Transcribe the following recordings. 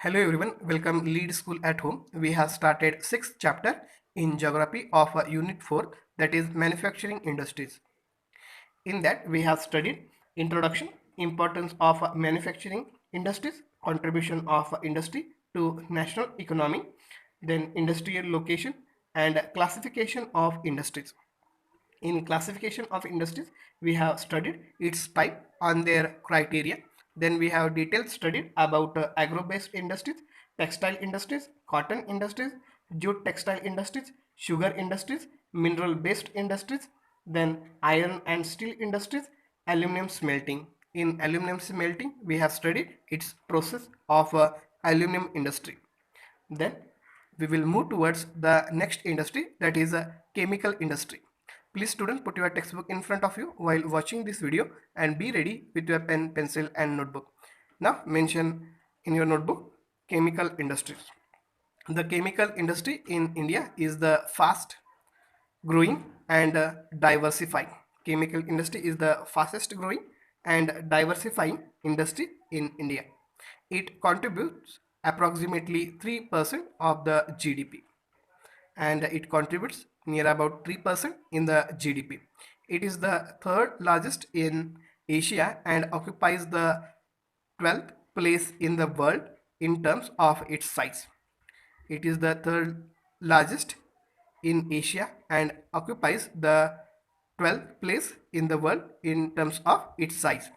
Hello everyone, welcome Lead School at Home. We have started sixth chapter in geography of unit 4, that is manufacturing industries. In that we have studied introduction, importance of manufacturing industries, contribution of industry to national economy, then industrial location and classification of industries. In classification of industries, we have studied its type on their criteria. Then we have detailed studied about agro-based industries, textile industries, cotton industries, jute textile industries, sugar industries, mineral-based industries, then iron and steel industries, aluminum smelting. In aluminum smelting, we have studied its process of aluminum industry. Then we will move towards the next industry, that is a chemical industry. Please students, put your textbook in front of you while watching this video and be ready with your pen, pencil and notebook. Now mention in your notebook chemical industries. The chemical industry in India is the fast growing and diversifying. Chemical industry is the fastest growing and diversifying industry in India. It contributes approximately 3% of the GDP, and it contributes near about 3% in the GDP. It is the third largest in Asia and occupies the 12th place in the world in terms of its size. It is the third largest in Asia and occupies the 12th place in the world in terms of its size.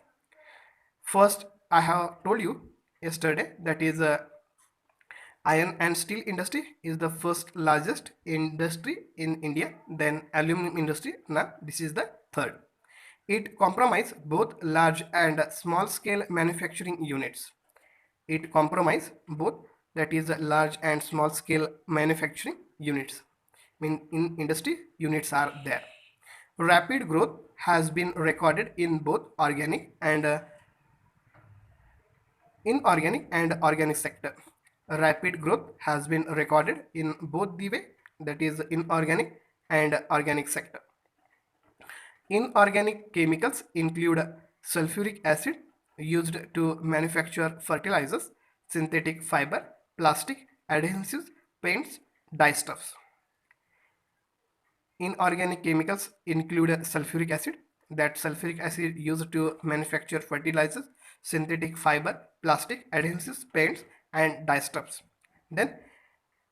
First, I have told you yesterday, that is iron and steel industry is the first largest industry in India, then aluminum industry. Now this is the third. It comprises both large and small scale manufacturing units. It comprises both, that is large and small scale manufacturing units. In industry, units are there. Rapid growth has been recorded in both organic and inorganic and organic sector. Rapid growth has been recorded in both the way, that is inorganic and organic sector. Inorganic chemicals include sulfuric acid used to manufacture fertilizers, synthetic fiber, plastic, adhesives, paints, dyestuffs. Inorganic chemicals include sulfuric acid, that sulfuric acid used to manufacture fertilizers, synthetic fiber, plastic, adhesives, paints and dyestuffs. Then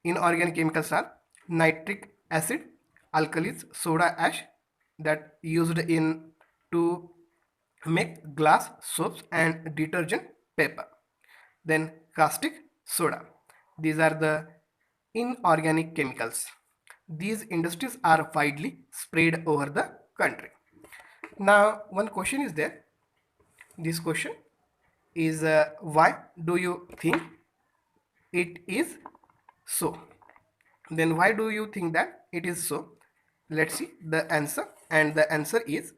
inorganic chemicals are nitric acid, alkalis, soda ash, that used in to make glass, soaps and detergent paper. Then caustic soda. These are the inorganic chemicals. These industries are widely spread over the country. Now one question is there. This question is why do you think it is so? Then why do you think that it is so? Let's see the answer, and the answer is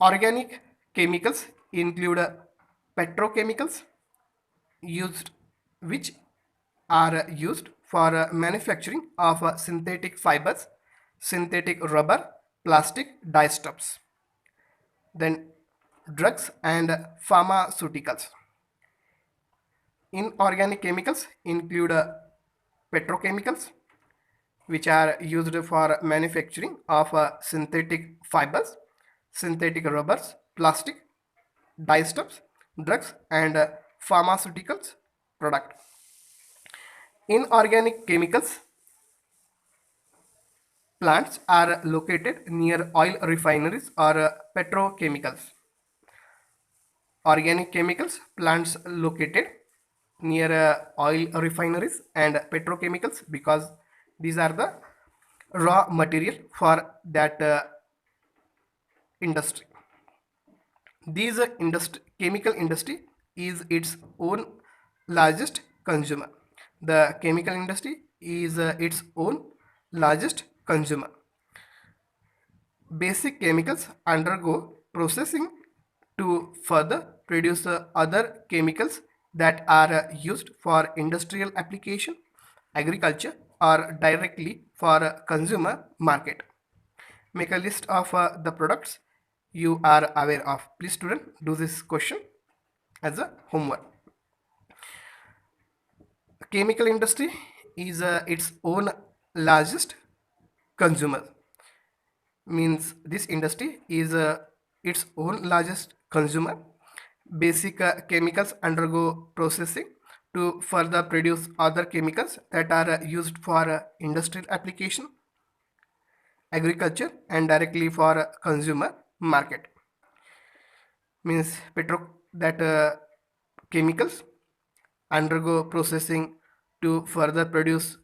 organic chemicals include petrochemicals used which are used for manufacturing of synthetic fibers, synthetic rubber, plastic dyestuffs. Then drugs and pharmaceuticals. Inorganic chemicals include petrochemicals which are used for manufacturing of synthetic fibers, synthetic rubbers, plastic, dyestuffs, drugs and pharmaceuticals product. Inorganic chemicals plants are located near oil refineries or petrochemicals. Organic chemicals plants located near oil refineries and petrochemicals, because these are the raw material for that industry. These chemical industry is its own largest consumer. The chemical industry is its own largest consumer. Basic chemicals undergo processing to further produce other chemicals that are used for industrial application, agriculture or directly for consumer market. Make a list of the products you are aware of. Please student, do this question as a homework. chemical industry is its own largest consumer. Means this industry is its own largest consumer. Basic chemicals undergo processing to further produce other chemicals that are used for industrial application, agriculture, and directly for consumer market. Means chemicals undergo processing to further produce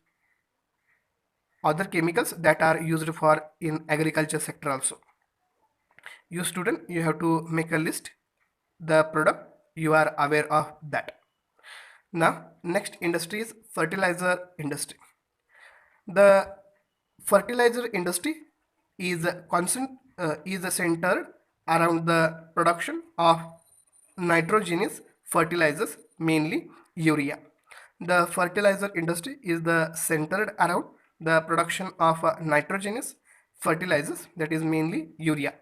other chemicals that are used for in agriculture sector also. You student, you have to make a list the product you are aware of that. Now next industry is fertilizer industry. The fertilizer industry is centered around the production of nitrogenous fertilizers, mainly urea. The fertilizer industry is centered around the production of nitrogenous fertilizers, that is mainly urea.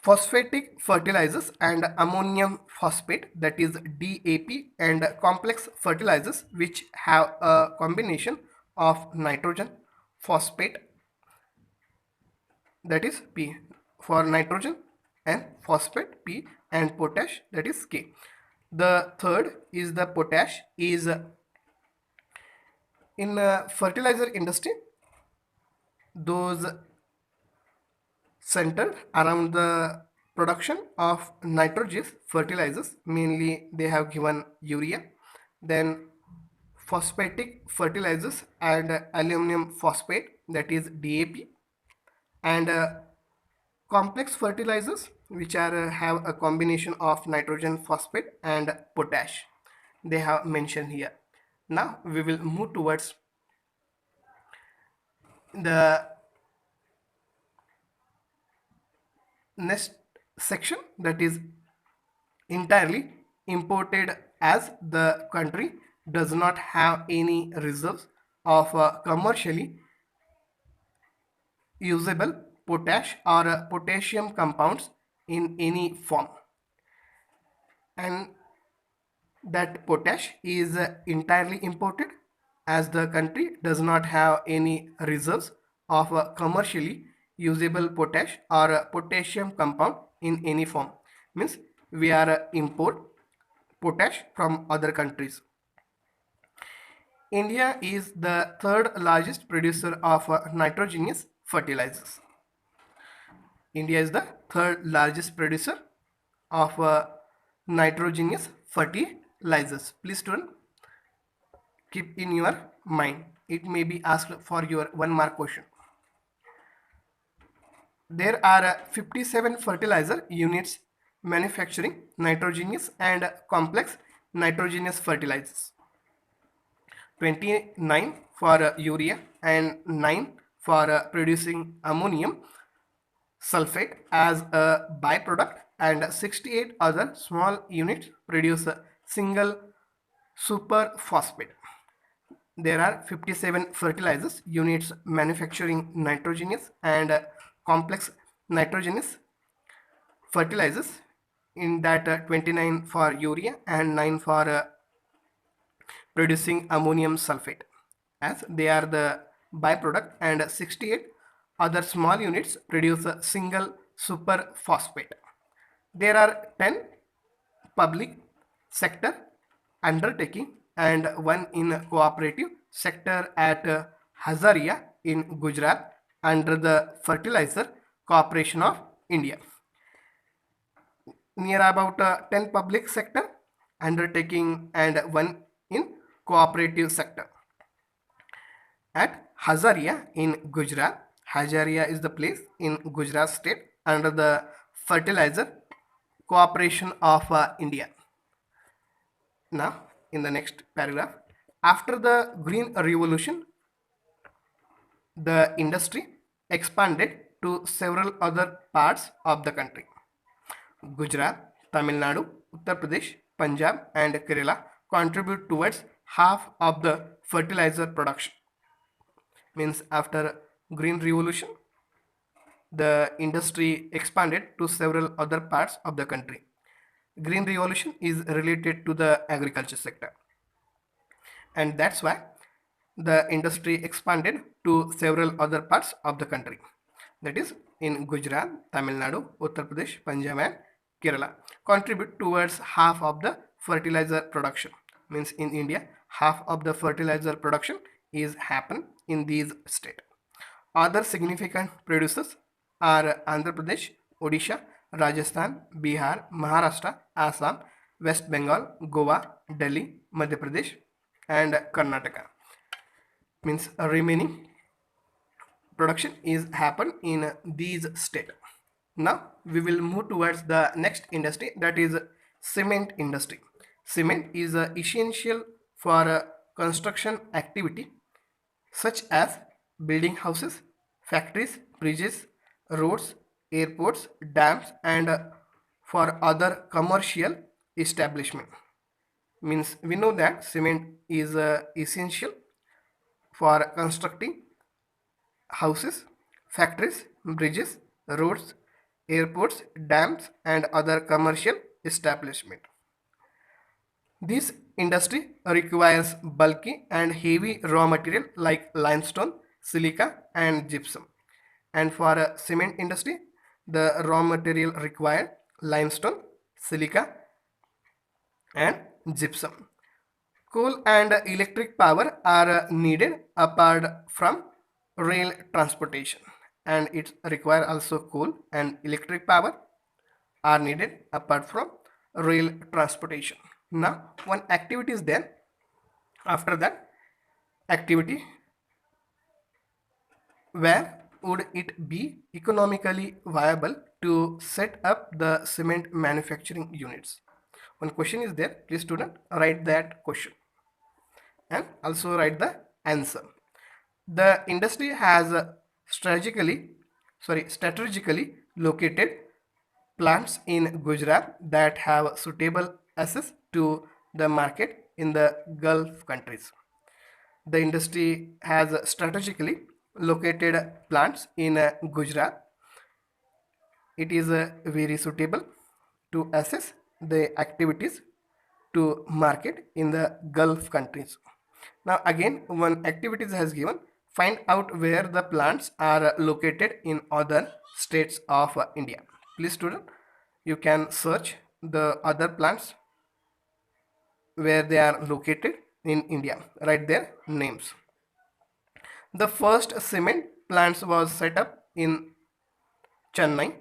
Phosphatic fertilizers and ammonium phosphate, that is DAP, and complex fertilizers which have a combination of nitrogen, phosphate, that is P, for nitrogen, and phosphate P, and potash, that is K. The third is the potash is in fertilizer industry, those centered around the production of nitrogenous fertilizers, mainly they have given urea, then phosphatic fertilizers and aluminum phosphate, that is DAP, and complex fertilizers which are have a combination of nitrogen, phosphate, and potash, they have mentioned here. Now we will move towards the next section, that is entirely imported, as the country does not have any reserves of commercially usable potash or potassium compounds in any form, and that potash is entirely imported, as the country does not have any reserves of commercially usable potash or potassium compound in any form. Means we are import potash from other countries. India is the third largest producer of nitrogenous fertilizers. India is the third largest producer of nitrogenous fertilizers. Please student, keep in your mind, it may be asked for your 1 mark question. There are 57 fertilizer units manufacturing nitrogenous and complex nitrogenous fertilizers, 29 for urea and 9 for producing ammonium sulfate as a byproduct, and 68 other small units produce a single superphosphate. There are 57 fertilizers units manufacturing nitrogenous and complex nitrogenous fertilizers, in that 29 for urea and 9 for producing ammonium sulfate, as they are the byproduct, and 68 other small units produce a single superphosphate. There are 10 public sector undertaking and 1 in cooperative sector at Hazariyah in Gujarat under the Fertilizer Corporation of India. Near about 10 public sector undertaking and 1 in cooperative sector at Hazariyah in Gujarat. Hazariyah is the place in Gujarat state under the Fertilizer Corporation of India. Now in the next paragraph, after the Green Revolution, the industry expanded to several other parts of the country. Gujarat, Tamil Nadu, Uttar Pradesh, Punjab, and Kerala contribute towards half of the fertilizer production. Means after Green Revolution, the industry expanded to several other parts of the country. Green Revolution is related to the agriculture sector. and that's why the industry expanded to several other parts of the country. That is in Gujarat, Tamil Nadu, Uttar Pradesh, Punjab and Kerala contribute towards half of the fertilizer production. Means in India, half of the fertilizer production is happen in these states. Other significant producers are Andhra Pradesh, Odisha, Rajasthan, Bihar, Maharashtra, Assam, West Bengal, Goa, Delhi, Madhya Pradesh, and Karnataka. Means remaining production is happen in these states. Now we will move towards the next industry, that is cement industry. Cement is essential for construction activity such as building houses, factories, bridges, roads, airports, dams, and for other commercial establishment. Means we know that cement is essential for constructing houses, factories, bridges, roads, airports, dams, and other commercial establishment. This industry requires bulky and heavy raw material like limestone, silica, and gypsum. And for a cement industry, the raw material required limestone, silica, and gypsum. Coal and electric power are needed apart from rail transportation, and it require also coal and electric power are needed apart from rail transportation. Now one activity is there. After that activity, where would it be economically viable to set up the cement manufacturing units? One question is there. Please student write that question and also write the answer. The industry has strategically located plants in Gujarat that have suitable access to the market in the Gulf countries. The industry has strategically located plants in Gujarat. It is very suitable to assess the activities to market in the Gulf countries. Now again one activities has given, find out where the plants are located in other states of India. Please student, you can search the other plants where they are located in India, write their names. The first cement plants was set up in Chennai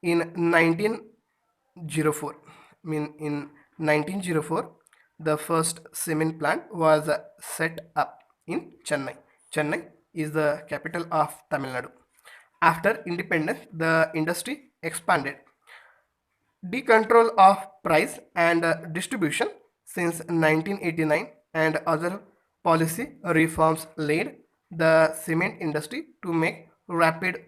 in 1904. In 1904, the first cement plant was set up in Chennai. Chennai is the capital of Tamil Nadu. After independence, the industry expanded. Decontrol of price and distribution since 1989 and other policy reforms led the cement industry to make rapid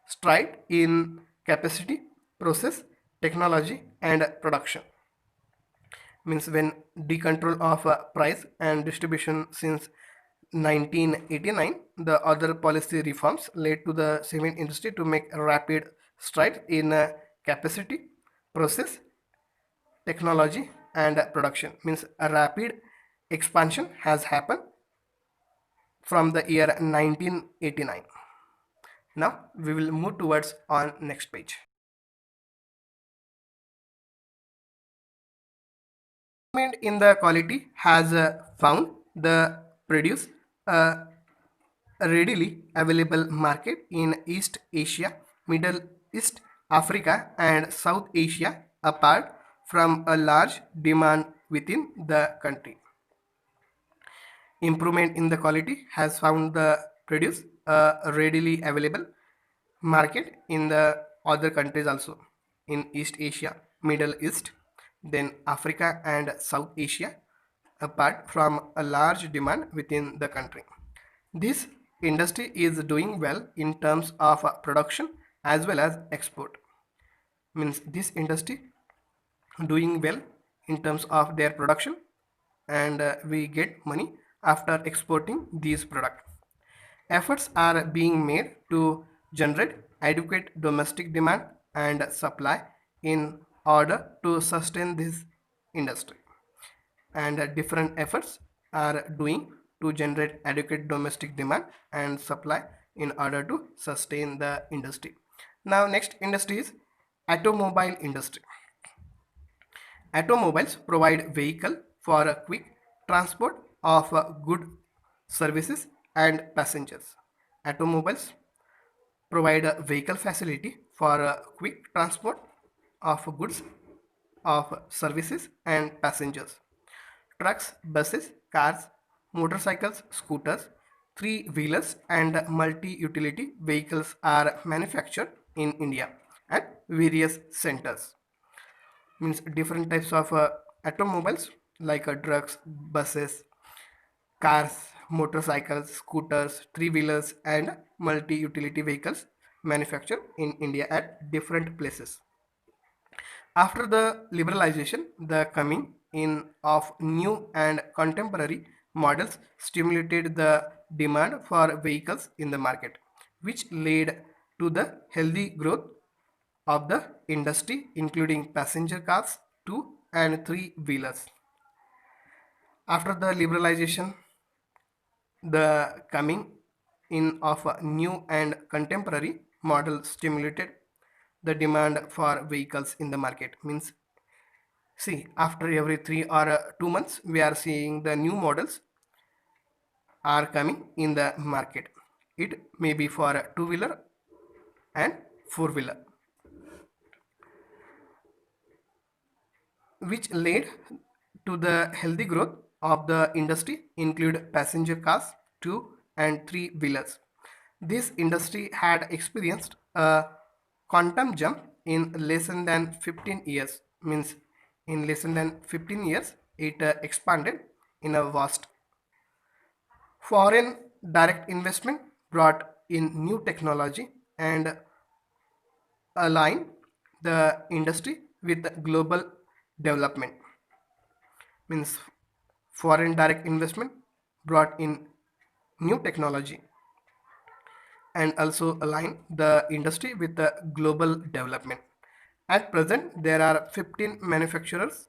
stride in capacity, process, technology and production. Means when decontrol of price and distribution since 1989, the other policy reforms led to the cement industry to make a rapid stride in capacity, process, technology and production. Means a rapid expansion has happened from the year 1989. Now we will move towards on next page. In the quality has found the produce a readily available market in East Asia, Middle East, Africa and South Asia apart from a large demand within the country. Improvement in the quality has found the produce a readily available market in the other countries also, in East Asia, Middle East, then Africa and South Asia apart from a large demand within the country. This industry is doing well in terms of production as well as export. Means this industry doing well in terms of their production and we get money after exporting these products. Efforts are being made to generate adequate domestic demand and supply in order to sustain this industry. And different efforts are doing to generate adequate domestic demand and supply in order to sustain the industry. Now next industry is automobile industry. Automobiles provide vehicle for a quick transport of good services and passengers. Automobiles provide a vehicle facility for a quick transport of goods, of services and passengers. Trucks, buses, cars, motorcycles, scooters, three-wheelers and multi-utility vehicles are manufactured in India at various centers. Means different types of automobiles like trucks, buses, cars, motorcycles, scooters, three-wheelers and multi-utility vehicles manufactured in India at different places. After the liberalization, the coming in of new and contemporary models stimulated the demand for vehicles in the market, which led to the healthy growth of the industry, including passenger cars, two and three wheelers. After the liberalization, the coming in of a new and contemporary model stimulated the demand for vehicles in the market. Means, see, after every 3 or 2 months, we are seeing the new models are coming in the market. It may be for a two-wheeler and four-wheeler, which led to the healthy growth of the industry, include passenger cars, two and three wheelers. This industry had experienced a quantum jump in less than 15 years. Means in less than 15 years, it expanded in a vast. Foreign direct investment brought in new technology and aligned the industry with global development. Means foreign direct investment brought in new technology and also align the industry with the global development. At present, there are 15 manufacturers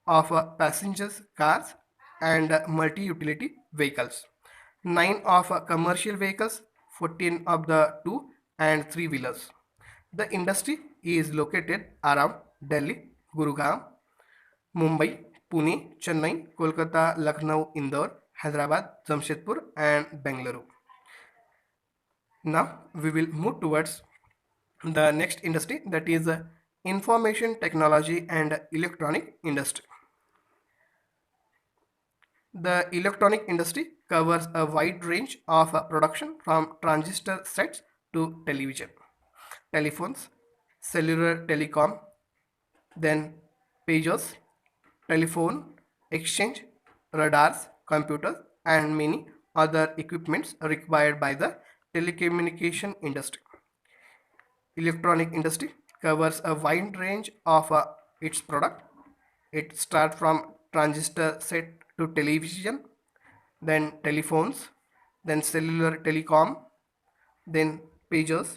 of passengers cars and multi-utility vehicles, 9 of commercial vehicles, 14 of the two and three wheelers. The industry is located around Delhi, Gurugram, Mumbai, Pune, Chennai, Kolkata, Lucknow, Indore, Hyderabad, Jamshedpur and Bengaluru. Now we will move towards the next industry, that is information technology and electronic industry. The electronic industry covers a wide range of production from transistor sets to television, telephones, cellular telecom, then pagers, telephone exchange, radars, computers, and many other equipments required by the telecommunication industry. Electronic industry covers a wide range of its product. It starts from transistor set to television, then telephones, then cellular telecom, then pagers,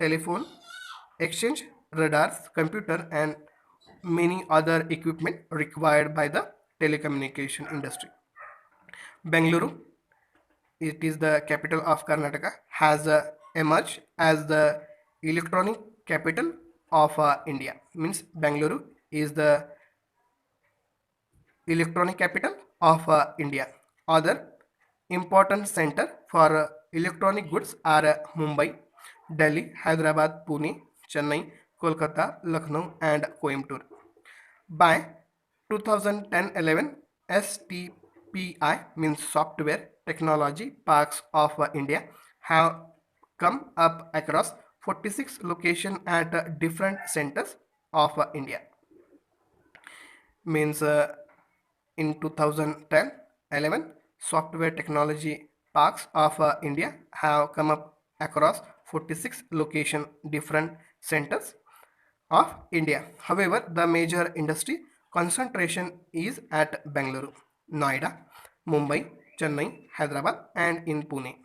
telephone, exchange, radars, computer, and many other equipment required by the telecommunication industry. Bengaluru, it is the capital of Karnataka, has emerged as the electronic capital of India. Means Bengaluru is the electronic capital of India. Other important center for electronic goods are Mumbai, Delhi, Hyderabad, Pune, Chennai, Kolkata, Lucknow and Coimbatore. By 2010-11, STPI means Software Technology Parks of India have come up across 46 locations at different centers of India. Means in 2010-11, Software Technology Parks of India have come up across 46 location different centers of India. However, the major industry concentration is at Bangalore, Noida, Mumbai, Chennai, Hyderabad and in Pune.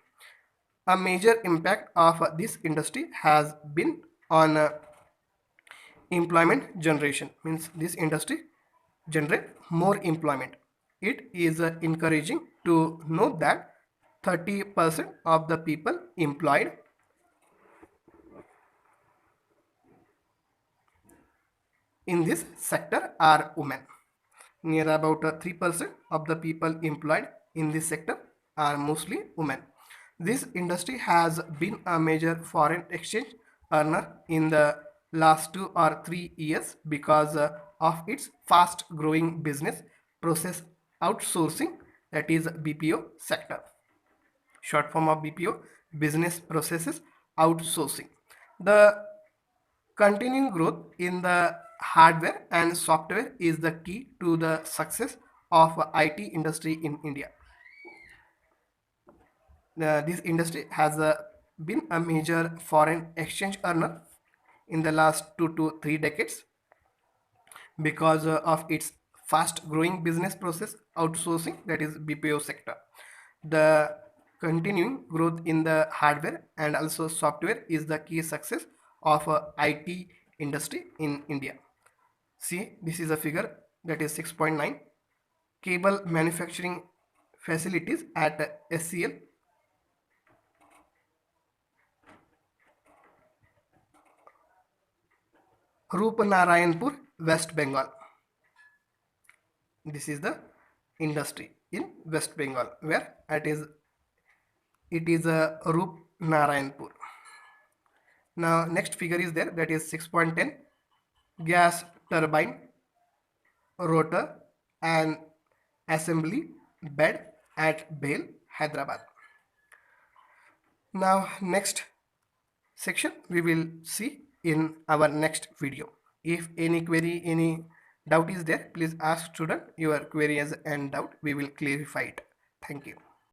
A major impact of this industry has been on employment generation. Means this industry generate more employment. it is encouraging to know that 30% of the people employed in this sector are women. Near about 3% of the people employed in this sector are mostly women. This industry has been a major foreign exchange earner in the last 2 or 3 years because of its fast growing business process outsourcing, that is BPO sector. Short form of BPO, business processes outsourcing. The continuing growth in the hardware and software is the key to the success of IT industry in India. This industry has been a major foreign exchange earner in the last 2 to 3 decades because of its fast growing business process outsourcing, that is BPO sector. The continuing growth in the hardware and also software is the key success of IT industry in India. See, this is a figure, that is 6.9. Cable manufacturing facilities at SCL. Rupanarayanpur, West Bengal. This is the industry in West Bengal where it is a Rup Narayanpur. Now next figure is there, that is 6.10. Gas turbine rotor and assembly bed at Bhel, Hyderabad. Now next section we will see in our next video. If any query, any doubt is there, please ask student your queries and doubt. We will clarify it. Thank you.